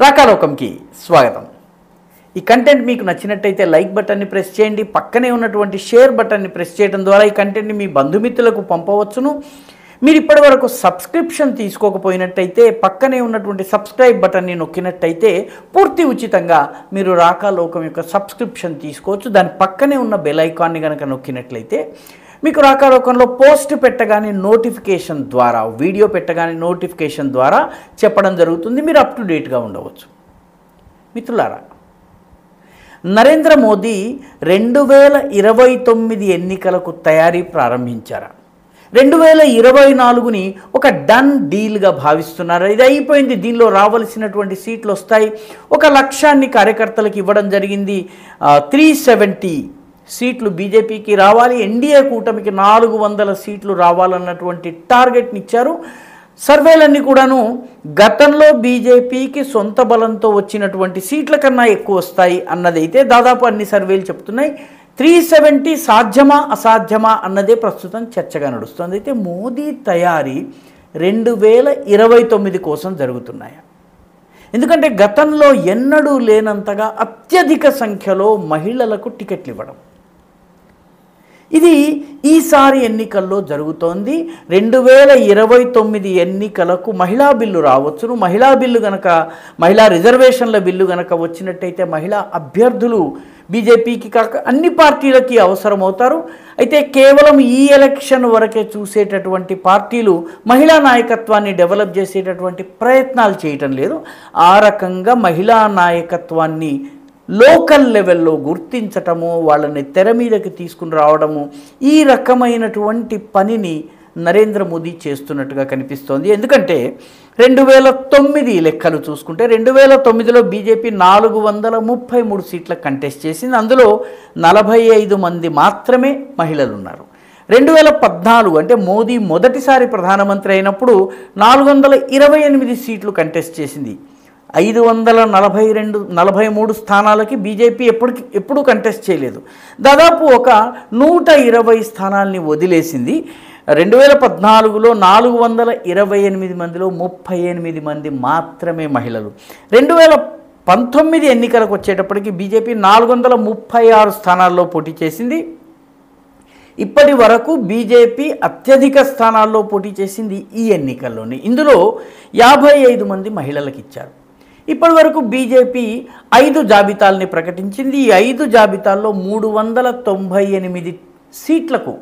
రాకాలోకంకి స్వాగతం. ఈ కంటెంట్ మీకు నచ్చినట్టయితే లైక్ బటన్ని ప్రెస్ చేయండి. పక్కనే ఉన్నటువంటి షేర్ బటన్ని ప్రెస్ చేయడం ద్వారా ఈ కంటెంట్ని మీ బంధుమిత్రులకు పంపవచ్చును. మీరు ఇప్పటివరకు సబ్స్క్రిప్షన్ తీసుకోకపోయినట్టయితే పక్కనే ఉన్నటువంటి సబ్స్క్రైబ్ బటన్ని నొక్కినట్టయితే పూర్తి ఉచితంగా మీరు రాకాలోకం యొక్క సబ్స్క్రిప్షన్ తీసుకోవచ్చు. దాని పక్కనే ఉన్న బెల్ ఐకాన్ని కనుక నొక్కినట్లయితే మీకు రాకాలోకంలో పోస్ట్ పెట్టగానే నోటిఫికేషన్ ద్వారా, వీడియో పెట్టగానే నోటిఫికేషన్ ద్వారా చెప్పడం జరుగుతుంది. మీరు అప్ టు డేట్గా ఉండవచ్చు. మిత్రులారా, నరేంద్ర మోదీ 2029 ఎన్నికలకు తయారీ ప్రారంభించారా? 2024ని ఒక డన్ డీల్గా భావిస్తున్నారు. ఇది అయిపోయింది, దీనిలో రావలసినటువంటి సీట్లు వస్తాయి. ఒక లక్ష్యాన్ని కార్యకర్తలకు ఇవ్వడం జరిగింది. 370 సీట్లు బీజేపీకి రావాలి, ఎన్డీఏ కూటమికి 400 సీట్లు రావాలన్నటువంటి టార్గెట్ని ఇచ్చారు. సర్వేలన్నీ కూడాను గతంలో బీజేపీకి సొంత బలంతో వచ్చినటువంటి సీట్ల కన్నా ఎక్కువ వస్తాయి అన్నదైతే దాదాపు అన్ని సర్వేలు చెప్తున్నాయి. 370 సాధ్యమా అసాధ్యమా అన్నదే ప్రస్తుతం చర్చగా నడుస్తుంది. అయితే మోదీ తయారీ 2029 కోసం జరుగుతున్నాయి. ఎందుకంటే గతంలో ఎన్నడూ లేనంతగా అత్యధిక సంఖ్యలో మహిళలకు టికెట్లు ఇవ్వడం, ఇది ఈసారి ఎన్నికల్లో జరుగుతోంది. 2029 ఎన్నికలకు మహిళా బిల్లు రావచ్చును. మహిళా బిల్లు గనక, మహిళా రిజర్వేషన్ల బిల్లు గనక వచ్చినట్టయితే మహిళా అభ్యర్థులు బీజేపీకి కాక అన్ని పార్టీలకి అవసరమవుతారు. అయితే కేవలం ఈ ఎలక్షన్ వరకే చూసేటటువంటి పార్టీలు మహిళా నాయకత్వాన్ని డెవలప్ చేసేటటువంటి ప్రయత్నాలు చేయటం లేదు. ఆ రకంగా మహిళా నాయకత్వాన్ని లోకల్ లెవెల్లో గుర్తించటము, వాళ్ళని తెర మీదకి తీసుకుని రావడము, ఈ రకమైనటువంటి పనిని నరేంద్ర మోదీ చేస్తున్నట్టుగా కనిపిస్తోంది. ఎందుకంటే 2009 లెక్కలు చూసుకుంటే 2009లో బీజేపీ 433 సీట్లకు కంటెస్ట్ చేసింది. అందులో 45 మంది మాత్రమే మహిళలు ఉన్నారు. 2014 అంటే మోదీ మొదటిసారి ప్రధానమంత్రి అయినప్పుడు 428 సీట్లు కంటెస్ట్ చేసింది. 543 స్థానాలకి బీజేపీ ఎప్పుడూ కంటెస్ట్ చేయలేదు. దాదాపు ఒక 120 స్థానాల్ని వదిలేసింది. 2014లో 428 మందిలో 38 మంది మాత్రమే మహిళలు. 2019 ఎన్నికలకు వచ్చేటప్పటికి బీజేపీ 436 స్థానాల్లో పోటీ చేసింది. ఇప్పటి వరకు బీజేపీ అత్యధిక స్థానాల్లో పోటీ చేసింది ఈ ఎన్నికల్లోనే. ఇందులో 55 మంది మహిళలకు ఇచ్చారు. ఇప్పటి వరకు బీజేపీ 5 జాబితాలని ప్రకటించింది. ఈ 5 జాబితాల్లో 398 సీట్లకు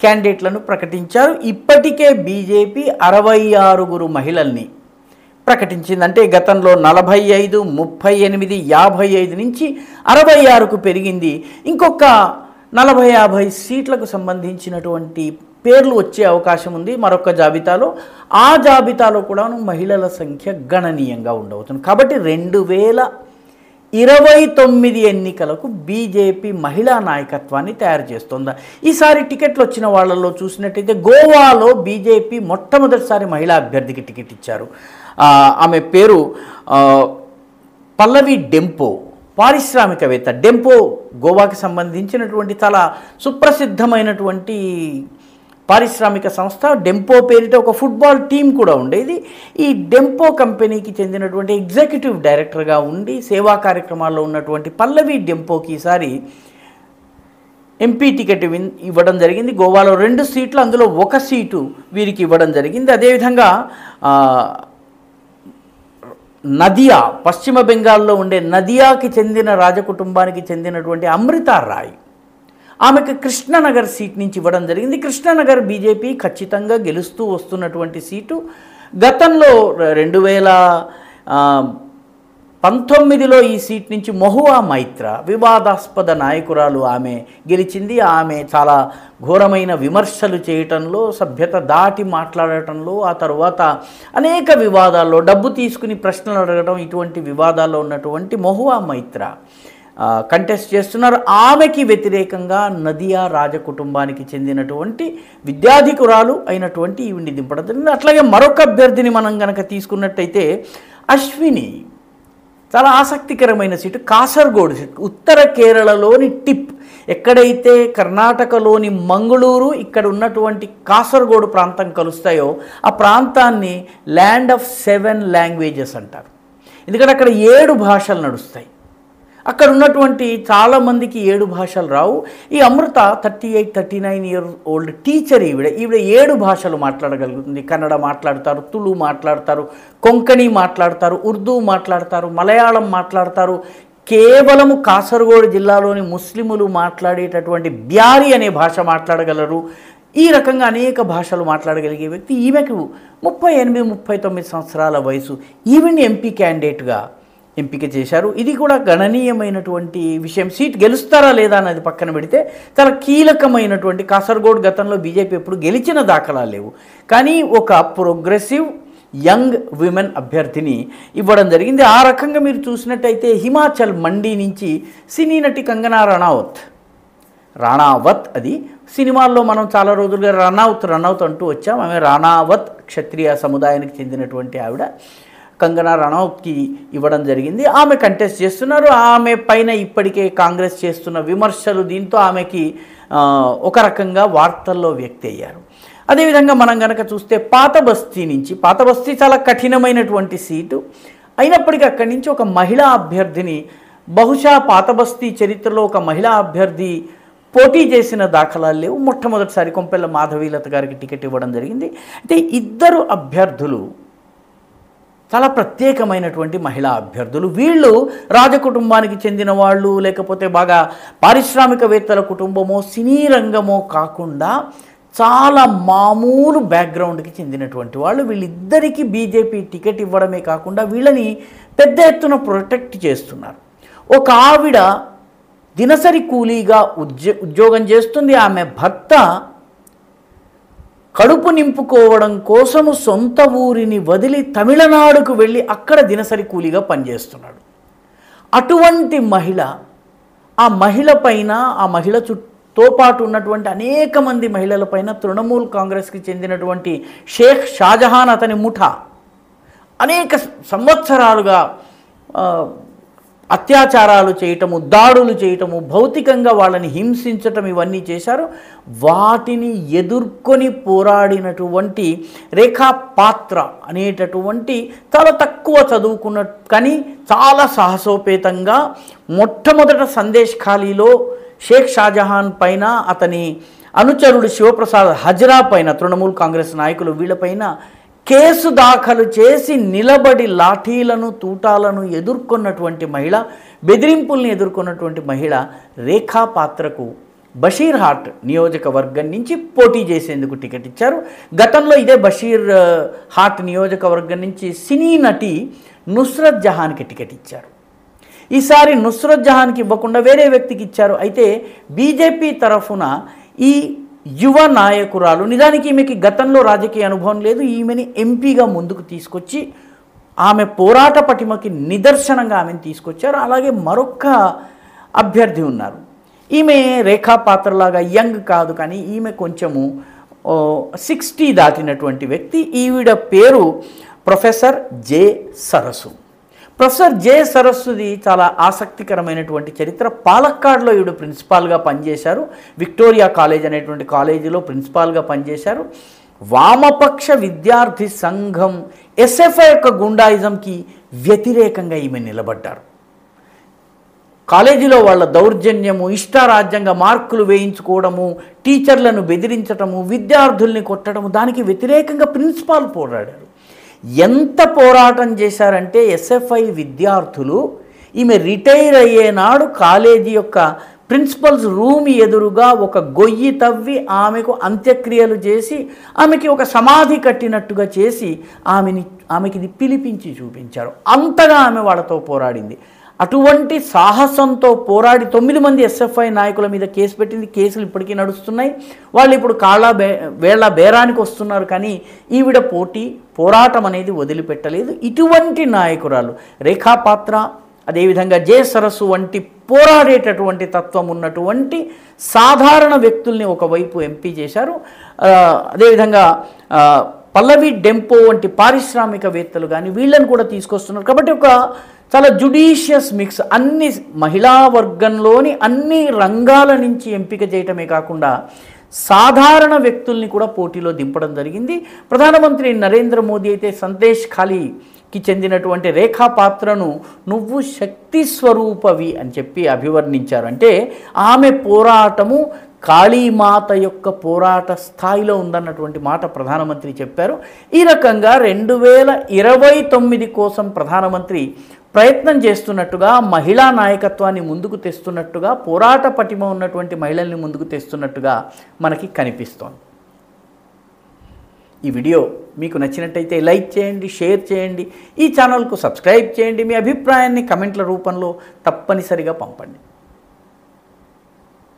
క్యాండిడేట్లను ప్రకటించారు. ఇప్పటికే బీజేపీ 66 మహిళల్ని ప్రకటించింది. అంటే గతంలో 45, 38, 55 నుంచి 66కు పెరిగింది. ఇంకొక 40-50 సీట్లకు సంబంధించినటువంటి పేర్లు వచ్చే అవకాశం ఉంది మరొక జాబితాలో. ఆ జాబితాలో కూడా మహిళల సంఖ్య గణనీయంగా ఉండవుతుంది. కాబట్టి 2029 ఎన్నికలకు బీజేపీ మహిళా నాయకత్వాన్ని తయారు చేస్తోందా? ఈసారి టికెట్లు వచ్చిన వాళ్ళల్లో చూసినట్టయితే గోవాలో బీజేపీ మొట్టమొదటిసారి మహిళా అభ్యర్థికి టికెట్ ఇచ్చారు. ఆమె పేరు పల్లవి డెంపో, పారిశ్రామికవేత్త. డెంపో గోవాకి సంబంధించినటువంటి చాలా సుప్రసిద్ధమైనటువంటి పారిశ్రామిక సంస్థ. డెంపో పేరిట ఒక ఫుట్బాల్ టీం కూడా ఉండేది. ఈ డెంపో కంపెనీకి చెందినటువంటి ఎగ్జిక్యూటివ్ డైరెక్టర్గా ఉండి సేవా కార్యక్రమాల్లో ఉన్నటువంటి పల్లవి డెంపోకి ఈసారి ఎంపీ టికెట్ ఇవ్వడం జరిగింది. గోవాలో 2 సీట్లు, అందులో 1 సీటు వీరికి ఇవ్వడం జరిగింది. అదేవిధంగా నదియా, పశ్చిమ బెంగాల్లో ఉండే నదియాకి చెందిన రాజకుటుంబానికి చెందినటువంటి అమృతా రాయ్, ఆమెకు కృష్ణనగర్ సీట్ నుంచి ఇవ్వడం జరిగింది. కృష్ణనగర్ బీజేపీ ఖచ్చితంగా గెలుస్తూ వస్తున్నటువంటి సీటు. గతంలో 2019లో ఈ సీట్ నుంచి మహువా మైత్ర, వివాదాస్పద నాయకురాలు, ఆమె గెలిచింది. ఆమె చాలా ఘోరమైన విమర్శలు చేయటంలో, సభ్యత దాటి మాట్లాడటంలో, ఆ తర్వాత అనేక వివాదాల్లో డబ్బు తీసుకుని ప్రశ్నలు అడగడం, ఇటువంటి వివాదాల్లో ఉన్నటువంటి మహువా మైత్ర కంటెస్ట్ చేస్తున్నారు. ఆమెకి వ్యతిరేకంగా నదియా రాజకుటుంబానికి చెందినటువంటి విద్యాధికురాలు అయినటువంటి ఈవిని దింపడం జరిగింది. అట్లాగే మరొక అభ్యర్థిని మనం కనుక తీసుకున్నట్టయితే అశ్విని, చాలా ఆసక్తికరమైన సీటు, కాసర్గోడ్ సీటు. ఉత్తర కేరళలోని టిప్, ఎక్కడైతే కర్ణాటకలోని మంగళూరు, ఇక్కడ ఉన్నటువంటి కాసర్గోడ్ ప్రాంతం కలుస్తాయో ఆ ప్రాంతాన్ని ల్యాండ్ ఆఫ్ 7 లాంగ్వేజెస్ అంటారు. ఎందుకంటే అక్కడ 7 భాషలు నడుస్తాయి. అక్కడ ఉన్నటువంటి చాలామందికి 7 భాషలు రావు. ఈ అమృత 38, 39 ఇయర్ ఓల్డ్ టీచర్. ఈవిడ 7 భాషలు మాట్లాడగలుగుతుంది. కన్నడ మాట్లాడతారు, తుళు మాట్లాడతారు, కొంకణి మాట్లాడతారు, ఉర్దూ మాట్లాడతారు, మలయాళం మాట్లాడతారు. కేవలము కాసర్గోడ్ జిల్లాలోని ముస్లిములు మాట్లాడేటటువంటి బ్యారి అనే భాష మాట్లాడగలరు. ఈ రకంగా అనేక భాషలు మాట్లాడగలిగే వ్యక్తి. ఈమెకు 38, 39 సంవత్సరాల వయసు. ఈవెన్ ఎంపీ క్యాండిడేట్గా ఎంపిక చేశారు. ఇది కూడా గణనీయమైనటువంటి విషయం. సీట్ గెలుస్తారా లేదా అన్నది పక్కన పెడితే చాలా కీలకమైనటువంటి, కాసర్గోడ్ గతంలో బీజేపీ ఎప్పుడు గెలిచిన దాఖలా లేవు. కానీ ఒక ప్రోగ్రెసివ్ యంగ్ విమెన్ అభ్యర్థిని ఇవ్వడం జరిగింది. ఆ రకంగా మీరు చూసినట్టయితే హిమాచల్ మండి నుంచి సినీ నటి కంగనా రాణావత్ అది సినిమాల్లో మనం చాలా రోజులుగా రనౌత్ అంటూ వచ్చాం. ఆమె రాణావత్ క్షత్రియ సముదాయానికి చెందినటువంటి ఆవిడ. కంగనా రనౌత్కి ఇవ్వడం జరిగింది. ఆమె కంటెస్ట్ చేస్తున్నారు. ఆమె పైన ఇప్పటికే కాంగ్రెస్ చేస్తున్న విమర్శలు, దీంతో ఆమెకి ఒక రకంగా వార్తల్లో వ్యక్తి అయ్యారు. అదేవిధంగా మనం కనుక చూస్తే పాత బస్తీ చాలా కఠినమైనటువంటి సీటు అయినప్పటికీ అక్కడి నుంచి ఒక మహిళా అభ్యర్థిని, బహుశా పాత బస్తీ చరిత్రలో ఒక మహిళా అభ్యర్థి పోటీ చేసిన దాఖలాలు లేవు. మొట్టమొదటిసారి కొంపెల్ల మాధవీలత గారికి టికెట్ ఇవ్వడం జరిగింది. అయితే ఇద్దరు అభ్యర్థులు చాలా ప్రత్యేకమైనటువంటి మహిళా అభ్యర్థులు. వీళ్ళు రాజకుటుంబానికి చెందిన వాళ్ళు, లేకపోతే బాగా పారిశ్రామికవేత్తల కుటుంబమో సినీ రంగమో కాకుండా చాలా మామూలు బ్యాక్గ్రౌండ్కి చెందినటువంటి వాళ్ళు. వీళ్ళిద్దరికీ బీజేపీ టికెట్ ఇవ్వడమే కాకుండా వీళ్ళని పెద్ద ఎత్తున ప్రొటెక్ట్ చేస్తున్నారు. ఒక ఆవిడ దినసరి కూలీగా ఉద్యోగం చేస్తుంది. ఆమె భర్త కడుపు నింపుకోవడం కోసము సొంత ఊరిని వదిలి తమిళనాడుకు వెళ్ళి అక్కడ దినసరి కూలీగా పనిచేస్తున్నాడు. అటువంటి మహిళ, ఆ మహిళ పైన, ఆ మహిళ తో పాటు ఉన్నటువంటి అనేక మంది మహిళలపైన తృణమూల్ కాంగ్రెస్కి చెందినటువంటి షేక్ షాజహాన్ అతని ముఠా అనేక సంవత్సరాలుగా అత్యాచారాలు చేయటము, దాడులు చేయటము, భౌతికంగా వాళ్ళని హింసించటం, ఇవన్నీ చేశారు. వాటిని ఎదుర్కొని పోరాడినటువంటి రేఖా పాత్ర అనేటటువంటి చాలా తక్కువ చదువుకున్న కానీ చాలా సాహసోపేతంగా మొట్టమొదట సందేశ్ ఖాళీలో షేక్ షాజహాన్ పైన, అతని అనుచరుడు శివప్రసాద్ హజ్రా పైన, తృణమూల్ కాంగ్రెస్ నాయకులు వీళ్ళపైన కేసు దాఖలు చేసి నిలబడి లాఠీలను, తూటాలను ఎదుర్కొన్నటువంటి మహిళ, బెదిరింపుల్ని ఎదుర్కొన్నటువంటి మహిళ రేఖా పాత్రకు బషీర్ హాట్ నియోజకవర్గం నుంచి పోటీ చేసేందుకు టికెట్ ఇచ్చారు. గతంలో ఇదే బషీర్ హాట్ నియోజకవర్గం నుంచి సినీ నటి నుస్రత్ జహాన్కి టికెట్ ఇచ్చారు. ఈసారి నుస్రత్ జహాన్కి ఇవ్వకుండా వేరే వ్యక్తికి ఇచ్చారు. అయితే బీజేపీ తరఫున ఈ యువ నాయకురాలు, నిజానికి ఈమెకి గతంలో రాజకీయ అనుభవం లేదు, ఈమెని ఎంపీగా ముందుకు తీసుకొచ్చి ఆమె పోరాట పటిమకి నిదర్శనంగా ఆమెను తీసుకొచ్చారు. అలాగే మరొక అభ్యర్థి ఉన్నారు. ఈమె రేఖా పాత్రలాగా యంగ్ కాదు, కానీ ఈమె కొంచెము 60 దాటినటువంటి వ్యక్తి. ఈవిడ పేరు ప్రొఫెసర్ జె సరసు. ప్రొఫెసర్ జె సరస్సుది చాలా ఆసక్తికరమైనటువంటి చరిత్ర. పాలక్కాడ్లో ఈవిడ ప్రిన్సిపాల్గా పనిచేశారు. విక్టోరియా కాలేజ్ అనేటువంటి కాలేజీలో ప్రిన్సిపాల్గా పనిచేశారు. వామపక్ష విద్యార్థి సంఘం ఎస్ఎఫ్ఐ యొక్క గుండాయిజంకి వ్యతిరేకంగా ఈమె నిలబడ్డారు. కాలేజీలో వాళ్ళ దౌర్జన్యము, ఇష్టారాజ్యంగా మార్కులు వేయించుకోవడము, టీచర్లను బెదిరించటము, విద్యార్థుల్ని కొట్టడము, దానికి వ్యతిరేకంగా ప్రిన్సిపాల్ పోరాడారు. ఎంత పోరాటం చేశారంటే ఎస్ఎఫ్ఐ విద్యార్థులు ఈమె రిటైర్ అయ్యేనాడు కాలేజీ యొక్క ప్రిన్సిపల్స్ రూమ్ ఎదురుగా ఒక గొయ్యి తవ్వి ఆమెకు అంత్యక్రియలు చేసి ఆమెకి ఒక సమాధి కట్టినట్టుగా చేసి ఆమెకి ఇది పిలిపించి చూపించారు. అంతగా ఆమె వాళ్ళతో పోరాడింది. అటువంటి సాహసంతో పోరాడి 9 మంది ఎస్ఎఫ్ఐ నాయకుల మీద కేసు పెట్టింది. కేసులు ఇప్పటికీ నడుస్తున్నాయి. వాళ్ళు ఇప్పుడు వేళ బేరానికి వస్తున్నారు. కానీ ఈవిడ పోరాటం అనేది వదిలిపెట్టలేదు. ఇటువంటి నాయకురాలు రేఖా పాత్ర, అదేవిధంగా జె సరస్సు వంటి పోరాడేటటువంటి తత్వం ఉన్నటువంటి సాధారణ వ్యక్తుల్ని ఒకవైపు ఎంపీ చేశారు. అదేవిధంగా పల్లవి డెంపో వంటి పారిశ్రామికవేత్తలు కానీ వీళ్ళని కూడా తీసుకొస్తున్నారు. కాబట్టి ఒక చాలా జుడిషియస్ మిక్స్, అన్ని మహిళా వర్గంలోని అన్ని రంగాల నుంచి ఎంపిక చేయటమే కాకుండా సాధారణ వ్యక్తుల్ని కూడా పోటీలో దింపడం జరిగింది. ప్రధానమంత్రి నరేంద్ర మోదీ అయితే సందేశ్ ఖాళీ కి చెందినటువంటి రేఖా పాత్రను నువ్వు శక్తి స్వరూపవి అని చెప్పి అభివర్ణించారు. అంటే ఆమె పోరాటము కాళీమాత యొక్క పోరాట స్థాయిలో ఉందన్నటువంటి మాట ప్రధానమంత్రి చెప్పారు. ఈ రకంగా 2029 కోసం ప్రధానమంత్రి ప్రయత్నం చేస్తున్నట్టుగా, మహిళా నాయకత్వాన్ని ముందుకు తెస్తున్నట్టుగా, పోరాట పటిమ ఉన్నటువంటి మహిళల్ని ముందుకు తెస్తున్నట్టుగా మనకి కనిపిస్తోంది. ఈ వీడియో మీకు నచ్చినట్టయితే లైక్ చేయండి, షేర్ చేయండి, ఈ ఛానల్కు సబ్స్క్రైబ్ చేయండి, మీ అభిప్రాయాన్ని కమెంట్ల రూపంలో తప్పనిసరిగా పంపండి.